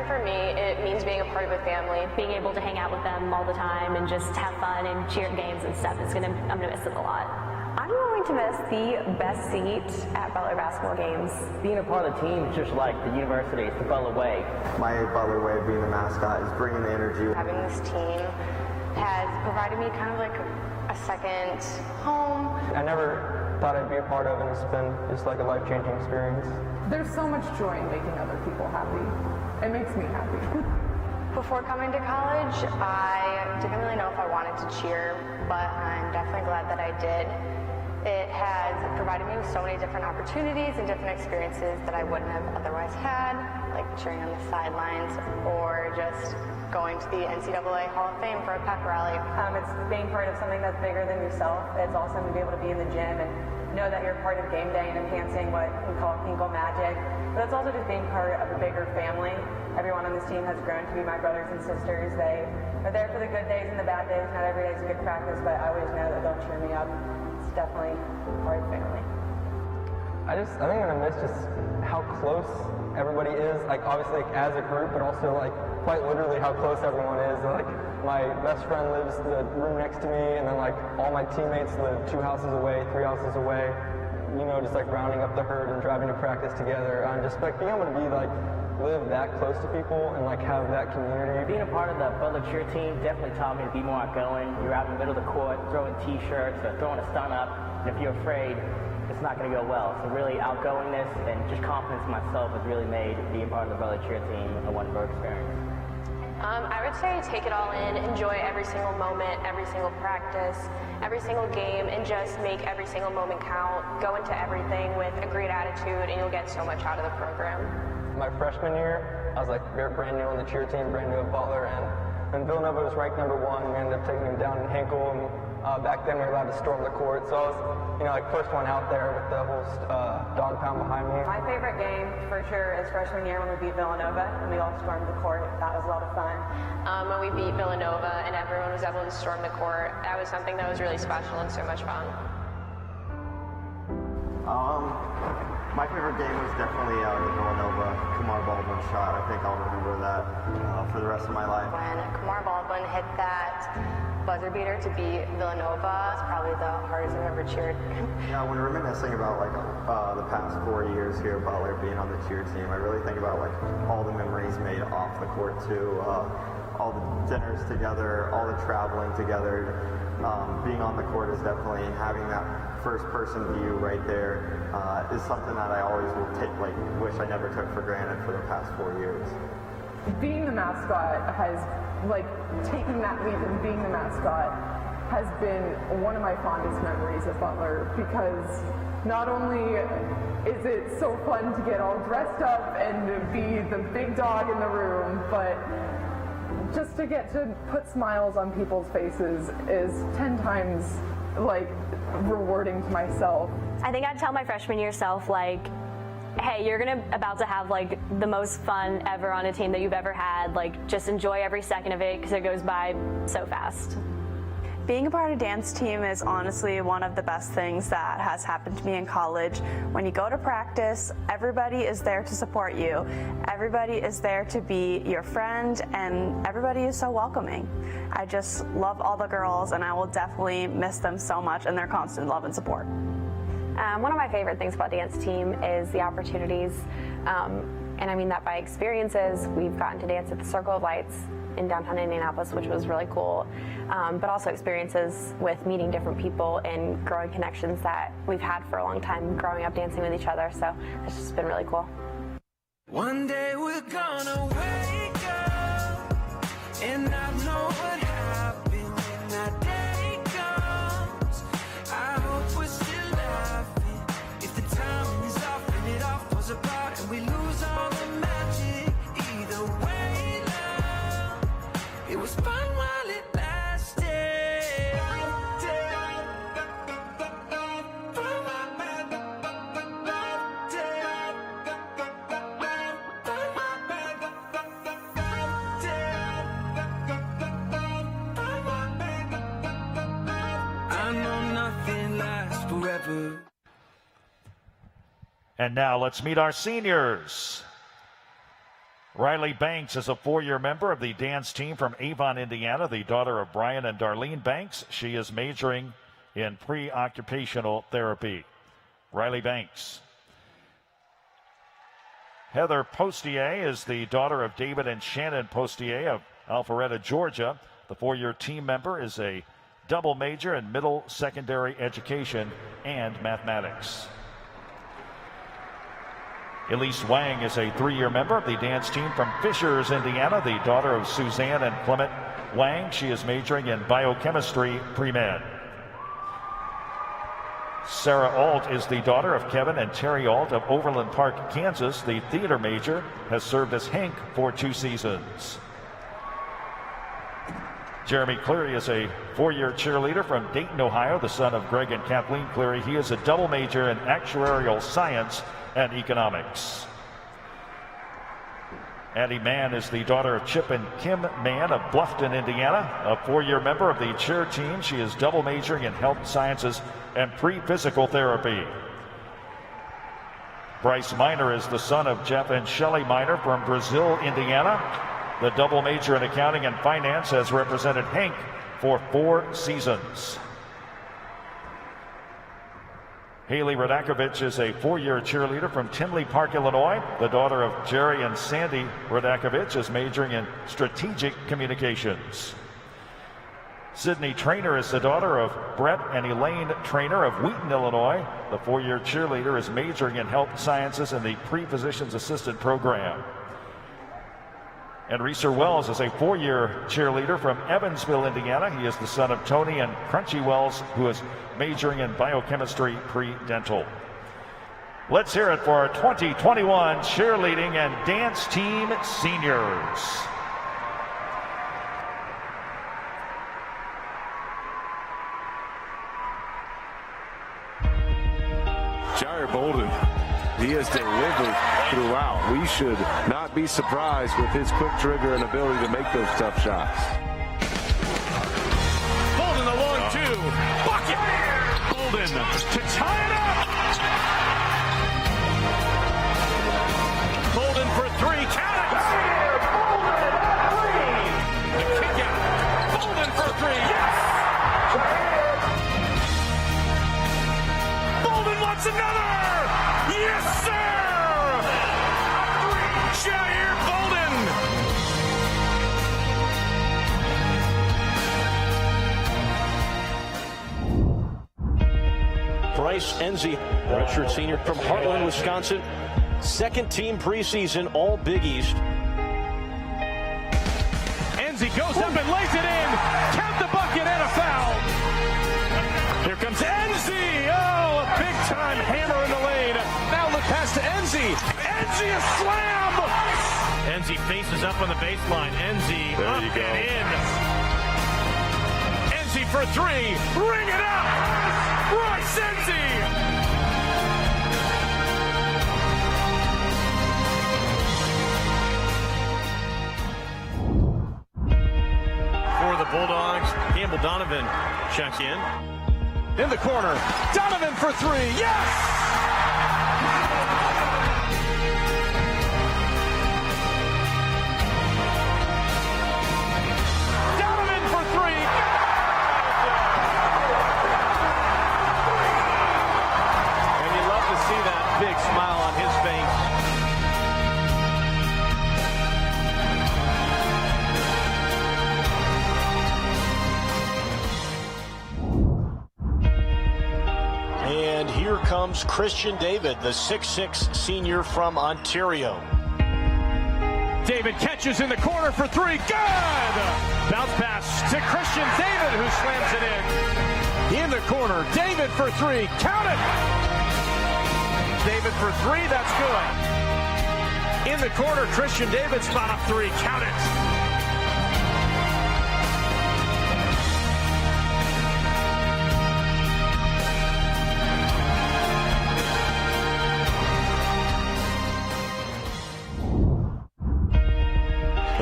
think for me, it means being a part of a family. Being able to hang out with them all the time and just have fun and cheer games and stuff, I'm gonna miss it a lot. I'm going to miss the best seat at Butler basketball games. Being a part of the team is just like the university, it's the Butler way. My Butler way of being the mascot is bringing the energy. Having this team has provided me kind of like a second home. I never thought I'd be a part of, and it's been just like a life-changing experience. There's so much joy in making other people happy. It makes me happy. Before coming to college, I didn't really know if I wanted to cheer, but I'm definitely glad that I did. It has provided me with so many different opportunities and different experiences that I wouldn't have otherwise had, like cheering on the sidelines or just going to the NCAA Hall of Fame for a pep rally. It's being part of something that's bigger than yourself. It's awesome to be able to be in the gym and know that you're part of game day and enhancing what we call Hinkle magic. But it's also just being part of a bigger family. Everyone on this team has grown to be my brothers and sisters. They are there for the good days and the bad days. Not every day is a good practice, but I always know that they'll cheer me up. It's definitely part of the family. I think I'm gonna miss just how close everybody is, like obviously like, as a group, but also like quite literally how close everyone is. And, like my best friend lives the room next to me, and then like all my teammates live 2 houses away, 3 houses away. You know, just like rounding up the herd and driving to practice together. And just like being able to be like live that close to people and like have that community. Being a part of the Butler cheer team definitely taught me to be more outgoing. You're out in the middle of the court, throwing t-shirts or throwing a stun up, and if you're afraid, it's not going to go well. So really outgoingness and just confidence in myself has really made being part of the Butler cheer team a wonderful experience. I would say take it all in, enjoy every single moment, every single practice, every single game, and just make every single moment count. Go into everything with a great attitude, and you'll get so much out of the program. My freshman year, I was like brand new on the cheer team, brand new at Butler, and when Villanova was ranked #1, we ended up taking him down in Hinkle, and back then we were allowed to storm the court, so I was, like first one out there with the whole dog pound behind me. My favorite game for sure is freshman year when we beat Villanova and we all stormed the court. That was a lot of fun. When we beat Villanova and everyone was able to storm the court, that was something that was really special and so much fun. My favorite game was definitely the Villanova Kamar Baldwin shot. I think I'll remember that for the rest of my life. When Kamar Baldwin hit that buzzer beater to beat Villanova, it's probably the hardest I've ever cheered. Yeah, when reminiscing about like the past 4 years here at Butler being on the cheer team, I really think about like all the memories made off the court too. All the dinners together, all the traveling together. Being on the court is definitely having that first-person view right there is something that I always will take, like, wish I never took for granted for the past 4 years. Being the mascot has, like, taking that leap and being the mascot has been one of my fondest memories at Butler, because not only is it so fun to get all dressed up and be the big dog in the room, but just to get to put smiles on people's faces is 10 times like rewarding to myself. I think I'd tell my freshman year self, like, hey, you're about to have like the most fun ever on a team that you've ever had. Like, just enjoy every second of it because it goes by so fast. Being a part of dance team is honestly one of the best things that has happened to me in college. When you go to practice, everybody is there to support you. Everybody is there to be your friend, and everybody is so welcoming. I just love all the girls, and I will definitely miss them so much and their constant love and support. One of my favorite things about dance team is the opportunities, and I mean that by experiences. We've gotten to dance at the Circle of Lights in downtown Indianapolis, which was really cool, but also experiences with meeting different people and growing connections that we've had for a long time, growing up dancing with each other, so it's just been really cool. One day we're gonna wake up and not know what happened when that day comes. I hope we're still laughing if the timing is off and it all falls apart and we lose all the magic. Either way, love, it was fun while it lasted. I know nothing lasts forever. And now let's meet our seniors. Riley Banks is a 4-year member of the dance team from Avon, Indiana, the daughter of Brian and Darlene Banks. She is majoring in pre-occupational therapy. Riley Banks. Heather Postier is the daughter of David and Shannon Postier of Alpharetta, Georgia. The 4-year team member is a double major in middle secondary education and mathematics. Elise Wang is a 3-year member of the dance team from Fishers, Indiana, the daughter of Suzanne and Clement Wang. She is majoring in biochemistry pre-med. Sarah Alt is the daughter of Kevin and Terry Alt of Overland Park, Kansas. The theater major has served as Hank for 2 seasons. Jeremy Cleary is a 4-year cheerleader from Dayton, Ohio, the son of Greg and Kathleen Cleary. He is a double major in actuarial science and economics. Addie Mann is the daughter of Chip and Kim Mann of Bluffton, Indiana, a 4-year member of the cheer team. She is double majoring in health sciences and pre-physical therapy. Bryce Miner is the son of Jeff and Shelley Miner from Brazil, Indiana. The double major in accounting and finance has represented Hank for 4 seasons. Haley Radakovich is a 4-year cheerleader from Tinley Park, Illinois. The daughter of Jerry and Sandy Radakovich is majoring in strategic communications. Sydney Trainer is the daughter of Brett and Elaine Trainer of Wheaton, Illinois. The 4-year cheerleader is majoring in health sciences in the pre-physician's assistant program. And Reeser Wells is a 4-year cheerleader from Evansville, Indiana. He is the son of Tony and Crunchy Wells, who is majoring in biochemistry pre-dental. Let's hear it for our 2021 cheerleading and dance team seniors. Jair Bolden, he has delivered throughout. We should not be surprised with his quick trigger and ability to make those tough shots. Bolden the long 2. Bucket! Bolden to tie it up! Bolden for 3. Count it! Bolden, 3! The kick out. Bolden for 3. Yes! Bolden wants another! Yes, sir! Jair Bolden! Bryce Enzi, redshirt senior from Heartland, Wisconsin. 2nd team preseason, all Big East. Enzi goes up and lays it in. Count the bucket and a foul. Here comes Enzi. Oh, a big-time hammer in the lane. Now look past to Enzi. Enzi, a slam. Enzi faces up on the baseline. Enzi up and in. Enzi for 3. Ring it up. Bryce Enzi. For the Bulldogs, Campbell Donovan checks in the corner. Donovan for 3. Yes! Donovan for 3. And you love to see that big smile on his face. And here comes Christian David, the 6'6 senior from Ontario. David catches in the corner for 3. Good! Bounce pass to Christian David, who slams it in. In the corner, David for 3. Count it! David for 3, that's good. In the corner, Christian David spot up 3. Count it!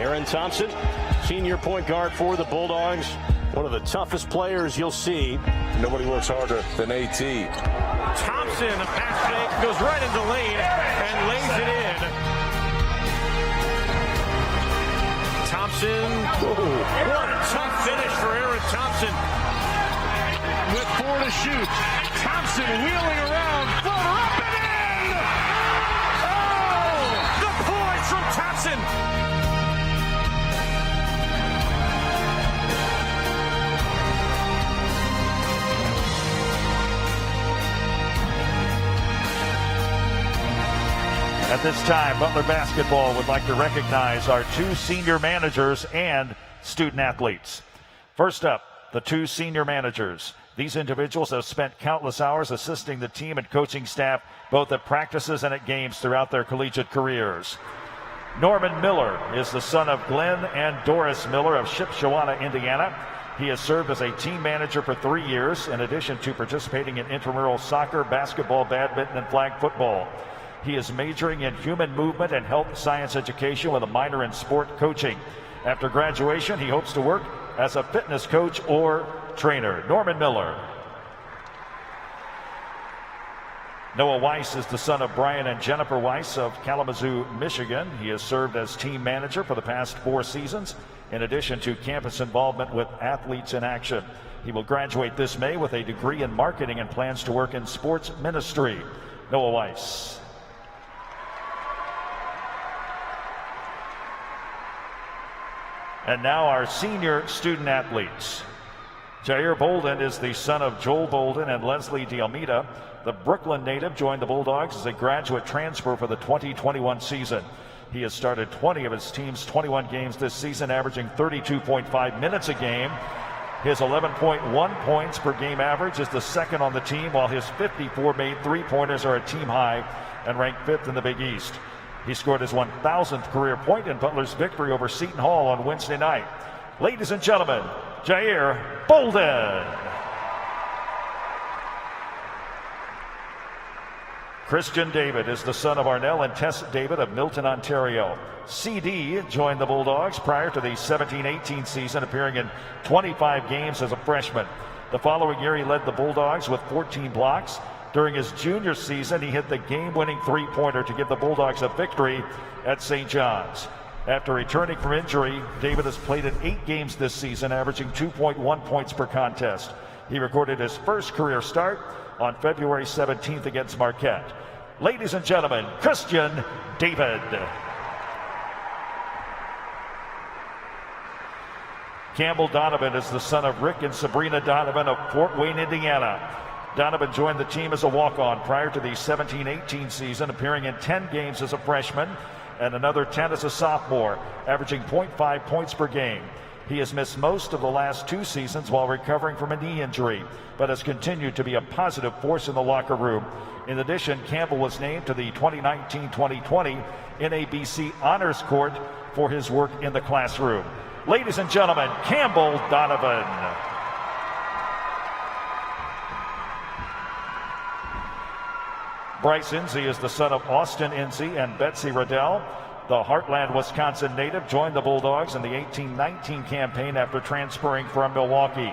Aaron Thompson, senior point guard for the Bulldogs. One of the toughest players you'll see. Nobody works harder than AT. Thompson, a pass fake, goes right into the lane and lays it in. What a tough finish for Aaron Thompson. With 4 to shoot. Thompson wheeling around. Floater up and in! Oh! The poise from Thompson. At this time, Butler basketball would like to recognize our 2 senior managers and student athletes. First up, the 2 senior managers. These individuals have spent countless hours assisting the team and coaching staff both at practices and at games throughout their collegiate careers. Norman Miller is the son of Glenn and Doris Miller of Shipshewana, Indiana. He has served as a team manager for 3 years, in addition to participating in intramural soccer, basketball, badminton, and flag football. He is majoring in human movement and health science education with a minor in sport coaching. After graduation, he hopes to work as a fitness coach or trainer. Norman Miller. Noah Weiss is the son of Brian and Jennifer Weiss of Kalamazoo, Michigan. He has served as team manager for the past 4 seasons, in addition to campus involvement with Athletes in Action. He will graduate this May with a degree in marketing and plans to work in sports ministry. Noah Weiss. And now our senior student athletes. Jair Bolden is the son of Joel Bolden and Leslie DeAlmeida. The Brooklyn native joined the Bulldogs as a graduate transfer for the 2021 season. He has started 20 of his team's 21 games this season, averaging 32.5 minutes a game. His 11.1 points per game average is the second on the team, while his 54 made three-pointers are a team high and ranked 5th in the Big East. He scored his 1,000th career point in Butler's victory over Seton Hall on Wednesday night. Ladies and gentlemen, Jair Bolden. Christian David is the son of Arnell and Tess David of Milton, Ontario. CD joined the Bulldogs prior to the 17-18 season, appearing in 25 games as a freshman. The following year, he led the Bulldogs with 14 blocks. During his junior season, he hit the game-winning three-pointer to give the Bulldogs a victory at St. John's. After returning from injury, David has played in 8 games this season, averaging 2.1 points per contest. He recorded his first career start on February 17th against Marquette. Ladies and gentlemen, Christian David. Campbell Donovan is the son of Rick and Sabrina Donovan of Fort Wayne, Indiana. Donovan joined the team as a walk-on prior to the 17-18 season, appearing in 10 games as a freshman and another 10 as a sophomore, averaging 0.5 points per game. He has missed most of the last 2 seasons while recovering from a knee injury, but has continued to be a positive force in the locker room. In addition, Campbell was named to the 2019-2020 NABC Honors Court for his work in the classroom. Ladies and gentlemen, Campbell Donovan. Bryce Enzi is the son of Austin Enzi and Betsy Riddell. The Heartland, Wisconsin native joined the Bulldogs in the 18-19 campaign after transferring from Milwaukee.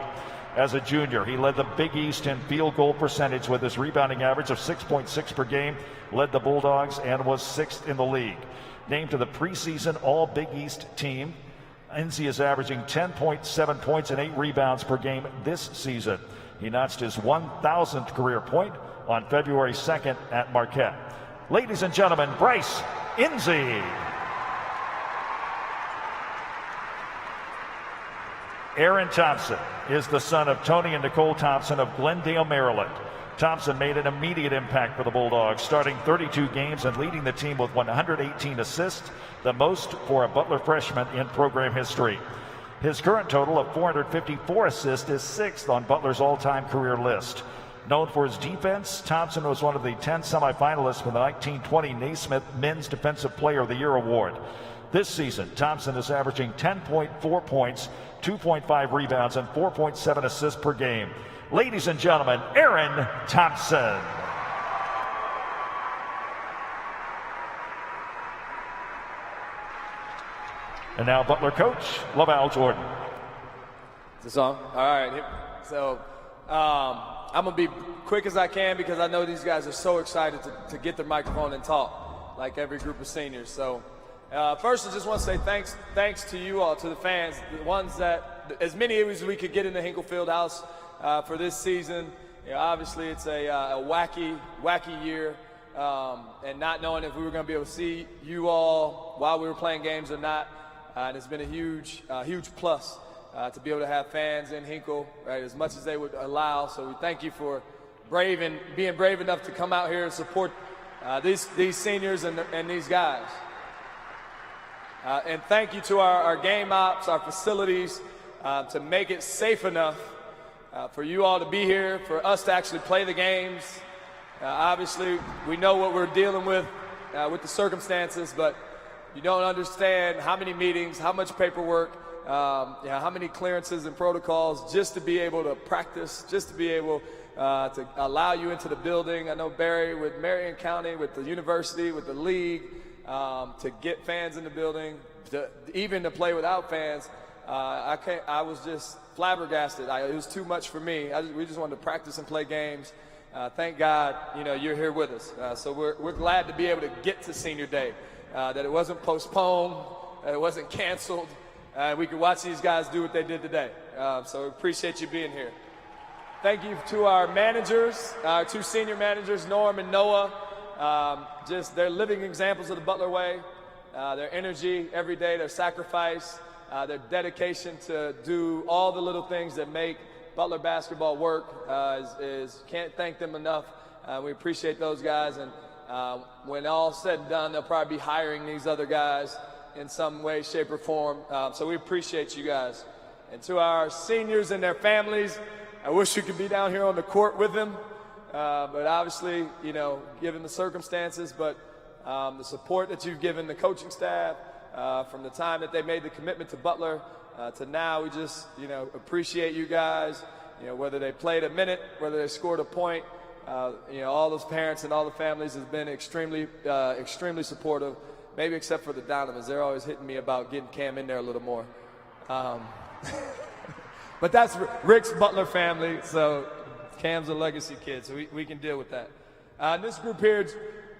As a junior, he led the Big East in field goal percentage with his rebounding average of 6.6 per game, led the Bulldogs, and was 6th in the league. Named to the preseason All Big East team, Enzi is averaging 10.7 points and 8 rebounds per game this season. He notched his 1,000th career point on February 2nd at Marquette. Ladies and gentlemen, Bryce Enzi. Aaron Thompson is the son of Tony and Nicole Thompson of Glendale, Maryland. Thompson made an immediate impact for the Bulldogs, starting 32 games and leading the team with 118 assists, the most for a Butler freshman in program history. His current total of 454 assists is 6th on Butler's all-time career list. Known for his defense, Thompson was one of the 10 semifinalists for the 1920 Naismith Men's Defensive Player of the Year award. This season, Thompson is averaging 10.4 points, 2.5 rebounds, and 4.7 assists per game. Ladies and gentlemen, Aaron Thompson. And now Butler coach, Laval Jordan. It's a song? All right. So I'm going to be quick as I can because I know these guys are so excited to get their microphone and talk, like every group of seniors. So First, I just want to say thanks to you all, to the fans, the ones that, as many as we could get in the Hinkle Fieldhouse for this season. Obviously, it's a wacky year, and not knowing if we were going to be able to see you all while we were playing games or not, and it's been a huge plus to be able to have fans in Hinkle, right, as much as they would allow. So we thank you for being brave enough to come out here and support these seniors and these guys. And thank you to our game ops, our facilities, to make it safe enough for you all to be here, for us to actually play the games. Obviously, we know what we're dealing with the circumstances, but you don't understand how many meetings, how much paperwork, how many clearances and protocols just to be able to practice, just to be able to allow you into the building. I know Barry with Marion County, with the university, with the league, to get fans in the building, even to play without fans. I was just flabbergasted. It was too much for me. We just wanted to practice and play games. Thank God, you're here with us. So we're glad to be able to get to Senior Day, that it wasn't postponed, that it wasn't canceled. We could watch these guys do what they did today. So we appreciate you being here. Thank you to our managers, our two senior managers, Norm and Noah. They're living examples of the Butler way. Their energy every day, their sacrifice, their dedication to do all the little things that make Butler basketball work can't thank them enough. We appreciate those guys, and when all's said and done, they'll probably be hiring these other guys in some way, shape, or form. So we appreciate you guys. And to our seniors and their families, I wish we could be down here on the court with them, but obviously, given the circumstances, but the support that you've given the coaching staff from the time that they made the commitment to Butler to now, we just, appreciate you guys, whether they played a minute, whether they scored a point, all those parents and all the families have been extremely supportive, maybe except for the Donovans. They're always hitting me about getting Cam in there a little more. But that's Rick's Butler family, so Cam's a legacy kid, so we can deal with that. This group here,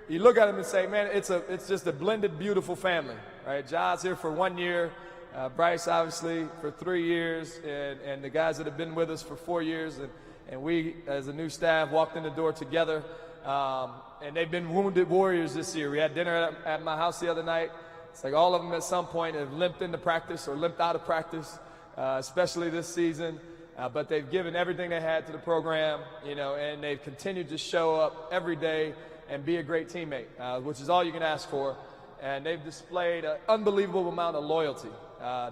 you look at them and say, man, it's just a blended, beautiful family, right? Ja's here for 1 year, Bryce obviously for 3 years, and the guys that have been with us for 4 years, and we as a new staff walked in the door together, and they've been wounded warriors this year. We had dinner at my house the other night. It's like all of them at some point have limped into practice or limped out of practice, especially this season. But they've given everything they had to the program, and they've continued to show up every day and be a great teammate, which is all you can ask for. And they've displayed an unbelievable amount of loyalty,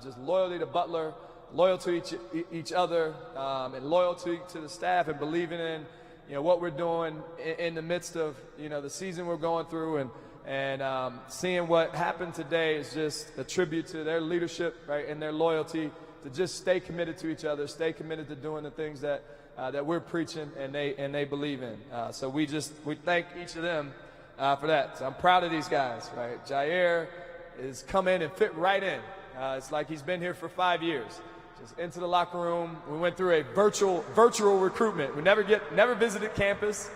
just loyalty to Butler, loyalty to each other, and loyalty to the staff, and believing in what we're doing in the midst of the season we're going through, and seeing what happened today is just a tribute to their leadership, right, and their loyalty to just stay committed to each other, stay committed to doing the things that we're preaching and they believe in. So we thank each of them for that. So I'm proud of these guys, right? Jair has come in and fit right in. It's like he's been here for 5 years. Just into the locker room. We went through a virtual recruitment. We never visited campus,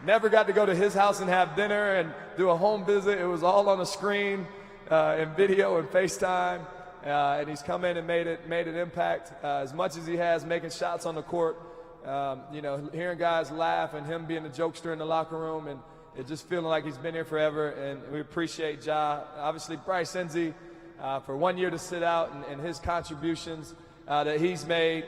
never got to go to his house and have dinner and do a home visit. It was all on a screen and video and FaceTime. And he's come in and made an impact as much as he has, making shots on the court. Hearing guys laugh and him being the jokester in the locker room, and it just feeling like he's been here forever. And we appreciate Ja. Obviously, Bryce Enzi for 1 year to sit out and his contributions that he's made.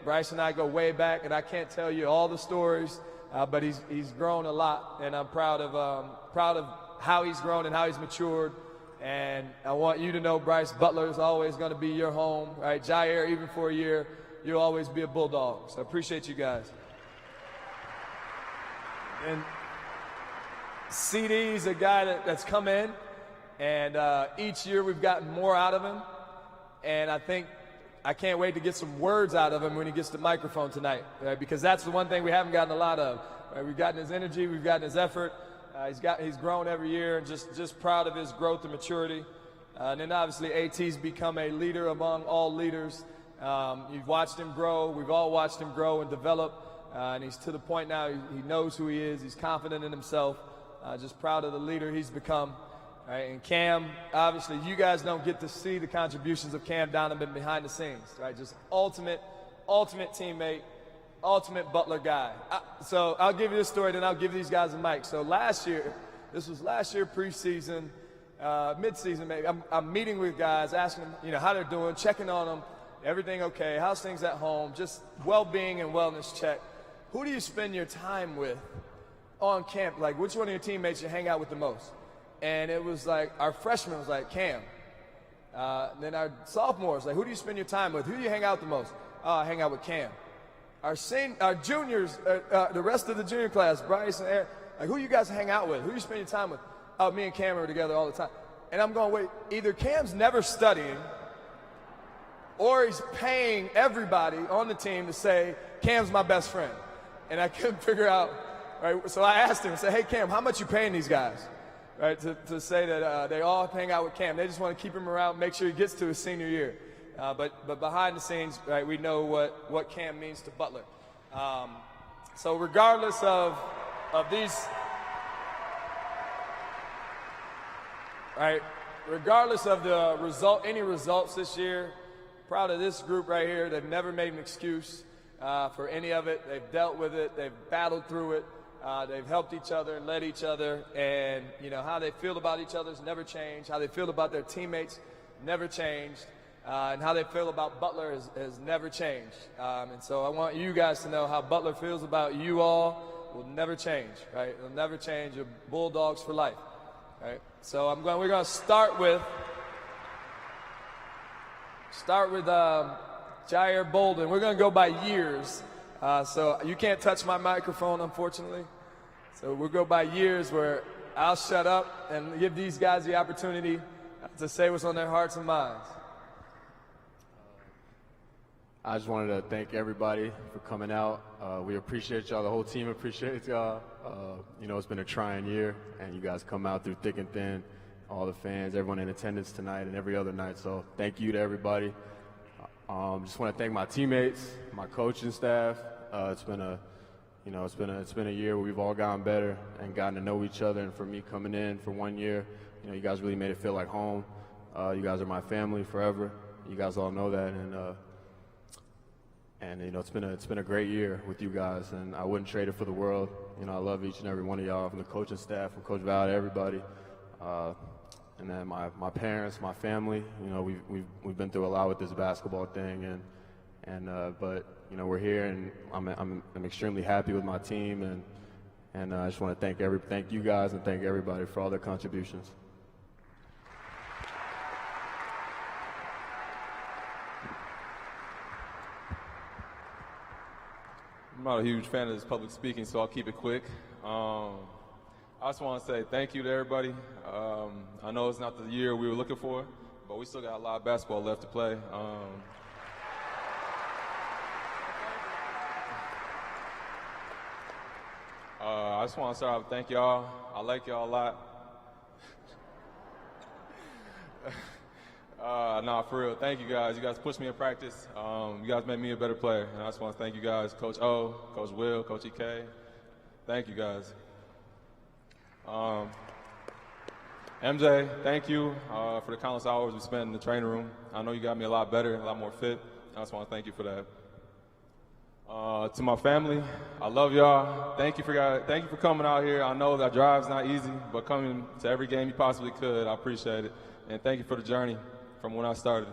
Bryce and I go way back, and I can't tell you all the stories, but he's grown a lot, and I'm proud of how he's grown and how he's matured. And I want you to know, Bryce, Butler is always going to be your home, right? Jair, even for a year, you'll always be a Bulldog. So I appreciate you guys. And CD's a guy that's come in, and each year we've gotten more out of him. And I can't wait to get some words out of him when he gets the microphone tonight, right? Because that's the one thing we haven't gotten a lot of. Right? We've gotten his energy, we've gotten his effort. He's grown every year, and just proud of his growth and maturity. And then obviously AT's become a leader among all leaders. You've watched him grow. We've all watched him grow and develop. And he's to the point now he knows who he is. He's confident in himself. Just proud of the leader he's become. right? And Cam, obviously, you guys don't get to see the contributions of Cam Donovan behind the scenes, right? Just ultimate teammate, ultimate Butler guy. So I'll give you this story, then I'll give these guys a mic. So this was last year preseason, mid-season maybe. I'm meeting with guys, asking them, how they're doing, checking on them, everything okay, how's things at home, just well-being and wellness check. Who do you spend your time with on camp? Like, which one of your teammates you hang out with the most? And it was like, our freshman was like, Cam. Then our sophomores, like, who do you spend your time with? Who do you hang out with the most? Oh, I hang out with Cam. Our juniors, the rest of the junior class, Bryce and Eric, like, who you guys hang out with? Who do you spend your time with? Oh, me and Cam are together all the time. And I'm going, wait, either Cam's never studying or he's paying everybody on the team to say, Cam's my best friend. And I couldn't figure out, right? So I asked him, I said, hey, Cam, how much you paying these guys? Right, to say that they all hang out with Cam. They just want to keep him around, make sure he gets to his senior year. But behind the scenes, right, we know what Cam means to Butler. So regardless of these, right, regardless of the any results this year, proud of this group right here. They've never made an excuse for any of it. They've dealt with it. They've battled through it. They've helped each other and led each other, and how they feel about each other's never changed. How they feel about their teammates never changed, and how they feel about Butler has never changed. And so I want you guys to know how Butler feels about you all will never change. Right? It'll never change. You're Bulldogs for life. Right? So we're going to start with Jair Bolden. We're going to go by years. So you can't touch my microphone, unfortunately. So we'll go by years where I'll shut up and give these guys the opportunity to say what's on their hearts and minds. I just wanted to thank everybody for coming out. We appreciate y'all. The whole team appreciates y'all. It's been a trying year, and you guys come out through thick and thin. All the fans, everyone in attendance tonight and every other night. So thank you to everybody. Just want to thank my teammates, my coaching staff. It's been a year where we've all gotten better and gotten to know each other. And for me coming in for 1 year, you guys really made it feel like home. You guys are my family forever. You guys all know that, and it's been a great year with you guys, and I wouldn't trade it for the world. I love each and every one of y'all, from the coaching staff, from Coach Val to everybody. And then my parents, my family, we've been through a lot with this basketball thing, but we're here, and I'm extremely happy with my team, and I just want to thank you guys and thank everybody for all their contributions. I'm not a huge fan of this public speaking, so I'll keep it quick. I just want to say thank you to everybody. I know it's not the year we were looking for, but we still got a lot of basketball left to play. I just want to start off, thank y'all. I like y'all a lot. Nah, for real, thank you guys. You guys pushed me in practice. You guys made me a better player, and I just want to thank you guys, Coach O, Coach Will, Coach EK. Thank you guys. MJ, thank you for the countless hours we spent in the training room. I know you got me a lot better, a lot more fit. I just want to thank you for that. To my family, I love y'all. Thank you for coming out here. I know that drive's not easy, but coming to every game you possibly could, I appreciate it. And thank you for the journey from when I started.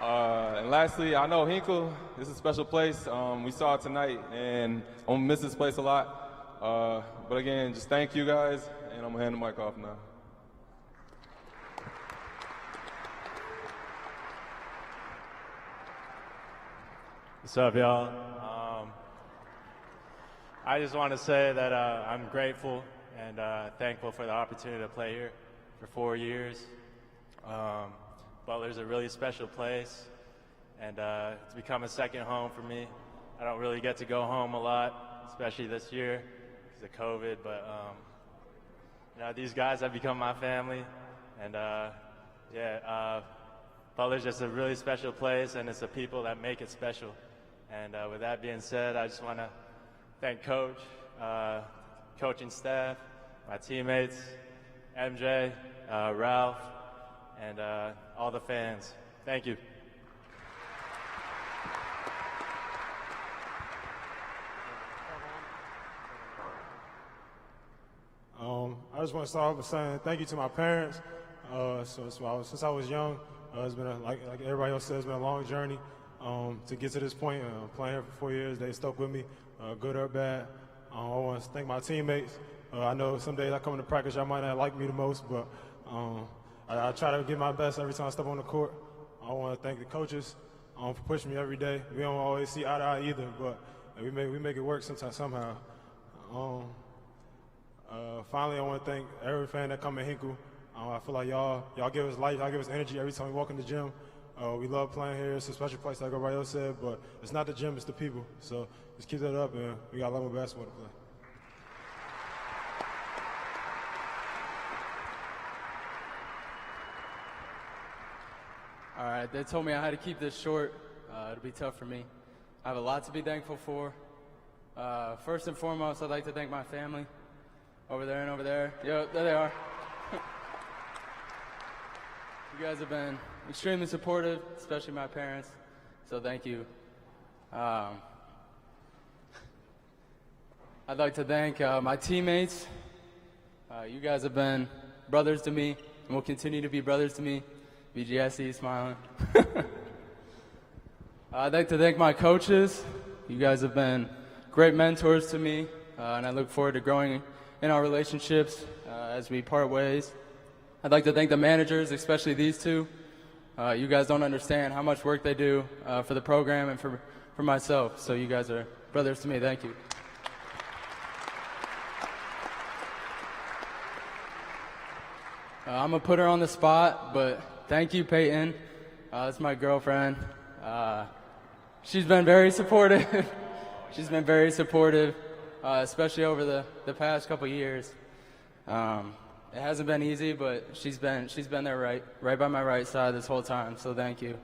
And lastly, I know Hinkle, this is a special place. We saw it tonight, and I'm going to miss this place a lot. But again, just thank you guys, and I'm going to hand the mic off now. What's up, y'all? I just want to say that I'm grateful and thankful for the opportunity to play here for 4 years. Butler's a really special place, and it's become a second home for me. I don't really get to go home a lot, especially this year because of COVID, but these guys have become my family, and Butler's just a really special place, and it's the people that make it special. And with that being said, I just want to thank Coach, coaching staff, my teammates, MJ, Ralph, and all the fans. Thank you. I just want to start off by saying thank you to my parents. Since I was young, it's been like everybody else says, it's been a long journey to get to this point. Playing here for 4 years, they stuck with me, good or bad. I want to thank my teammates. I know some days I come into practice, y'all might not like me the most, but I try to give my best every time I step on the court. I want to thank the coaches for pushing me every day. We don't always see eye to eye either, but we make it work somehow. Finally, I want to thank every fan that come in Hinkle. I feel like y'all give us life, y'all give us energy every time we walk in the gym. We love playing here. It's a special place, like everybody else said, but it's not the gym, it's the people. So just keep that up, and we got a lot more basketball to play. All right, they told me I had to keep this short. It'll be tough for me. I have a lot to be thankful for. First and foremost, I'd like to thank my family. Over there and over there. Yo, there they are. You guys have been extremely supportive, especially my parents, so thank you. I'd like to thank my teammates. You guys have been brothers to me and will continue to be brothers to me. BGSE, smiling. I'd like to thank my coaches. You guys have been great mentors to me, and I look forward to growing in our relationships as we part ways. I'd like to thank the managers, especially these two. You guys don't understand how much work they do for the program and for myself, so you guys are brothers to me. Thank you. I'm going to put her on the spot, but thank you, Peyton. That's my girlfriend. She's been very supportive. She's been very supportive. Especially over the past couple years. It hasn't been easy, but she's been there right by my right side this whole time, so thank you.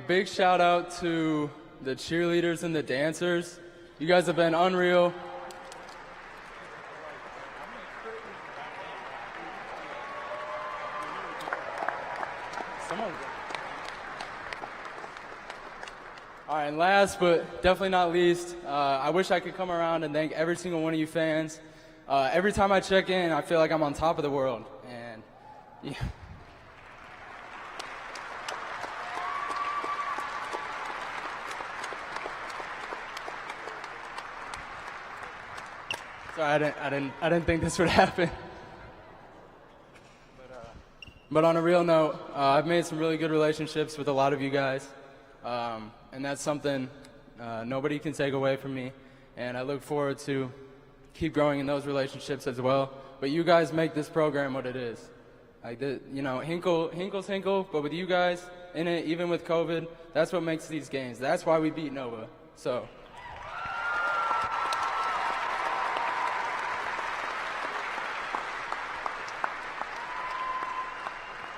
Big shout out to the cheerleaders and the dancers. You guys have been unreal. All right, and last but definitely not least, I wish I could come around and thank every single one of you fans. Every time I check in, I feel like I'm on top of the world. And yeah. Sorry, I didn't think this would happen. But on a real note, I've made some really good relationships with a lot of you guys. And that's something nobody can take away from me. And I look forward to keep growing in those relationships as well. But you guys make this program what it is. Hinkle's Hinkle, but with you guys in it, even with COVID, that's what makes these games. That's why we beat Nova. So.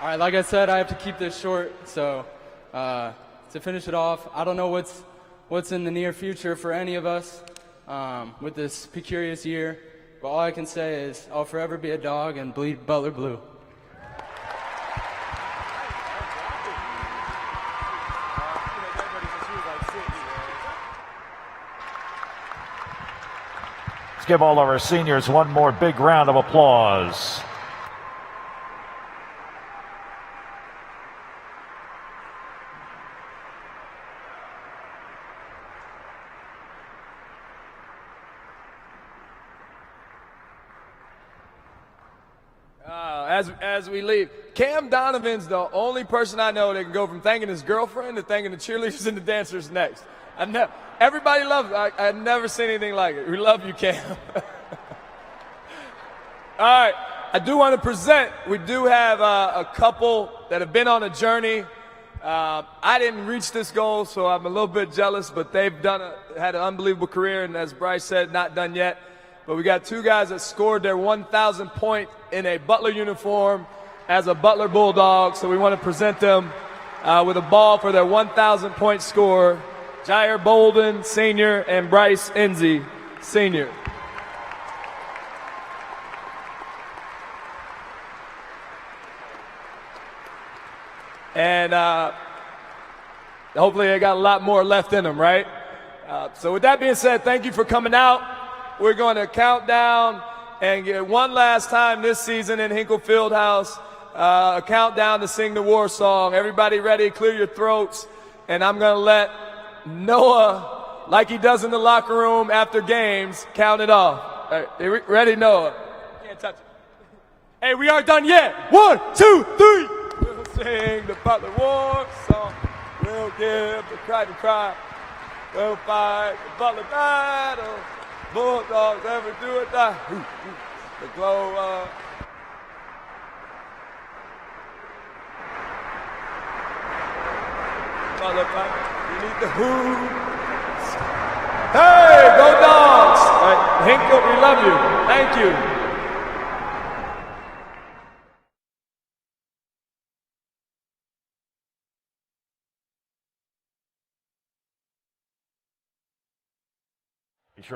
All right, like I said, I have to keep this short, so to finish it off, I don't know what's in the near future for any of us with this precarious year, but all I can say is I'll forever be a dog and bleed Butler blue. Let's give all of our seniors one more big round of applause. As we leave, Cam Donovan's the only person I know that can go from thanking his girlfriend to thanking the cheerleaders and the dancers next. Everybody loves it. I've never seen anything like it. We love you, Cam. All right, I do want to present. We do have a couple that have been on a journey. I didn't reach this goal, so I'm a little bit jealous, but they've had an unbelievable career, and as Bryce said, not done yet. But we got two guys that scored their 1,000th point in a Butler uniform. as a Butler Bulldog, so we want to present them with a ball for their 1,000-point score, Jair Bolden, Sr., and Bryce Enzi, Sr. And hopefully they got a lot more left in them, right? So with that being said, thank you for coming out. We're going to count down and get one last time this season in Hinkle Fieldhouse, a countdown to sing the war song. Everybody ready? Clear your throats. And I'm going to let Noah, like he does in the locker room after games, count it off. All right, ready, Noah? Can't touch it. Hey, we aren't done yet. 1, 2, 3. We'll sing the Butler war song. We'll give the cry to cry. We'll fight the Butler battle. Bulldogs ever do or die. The glow of Butler battle. You need the hoops. Hey, go Dogs! All right, Hinkle, we love you. Thank you.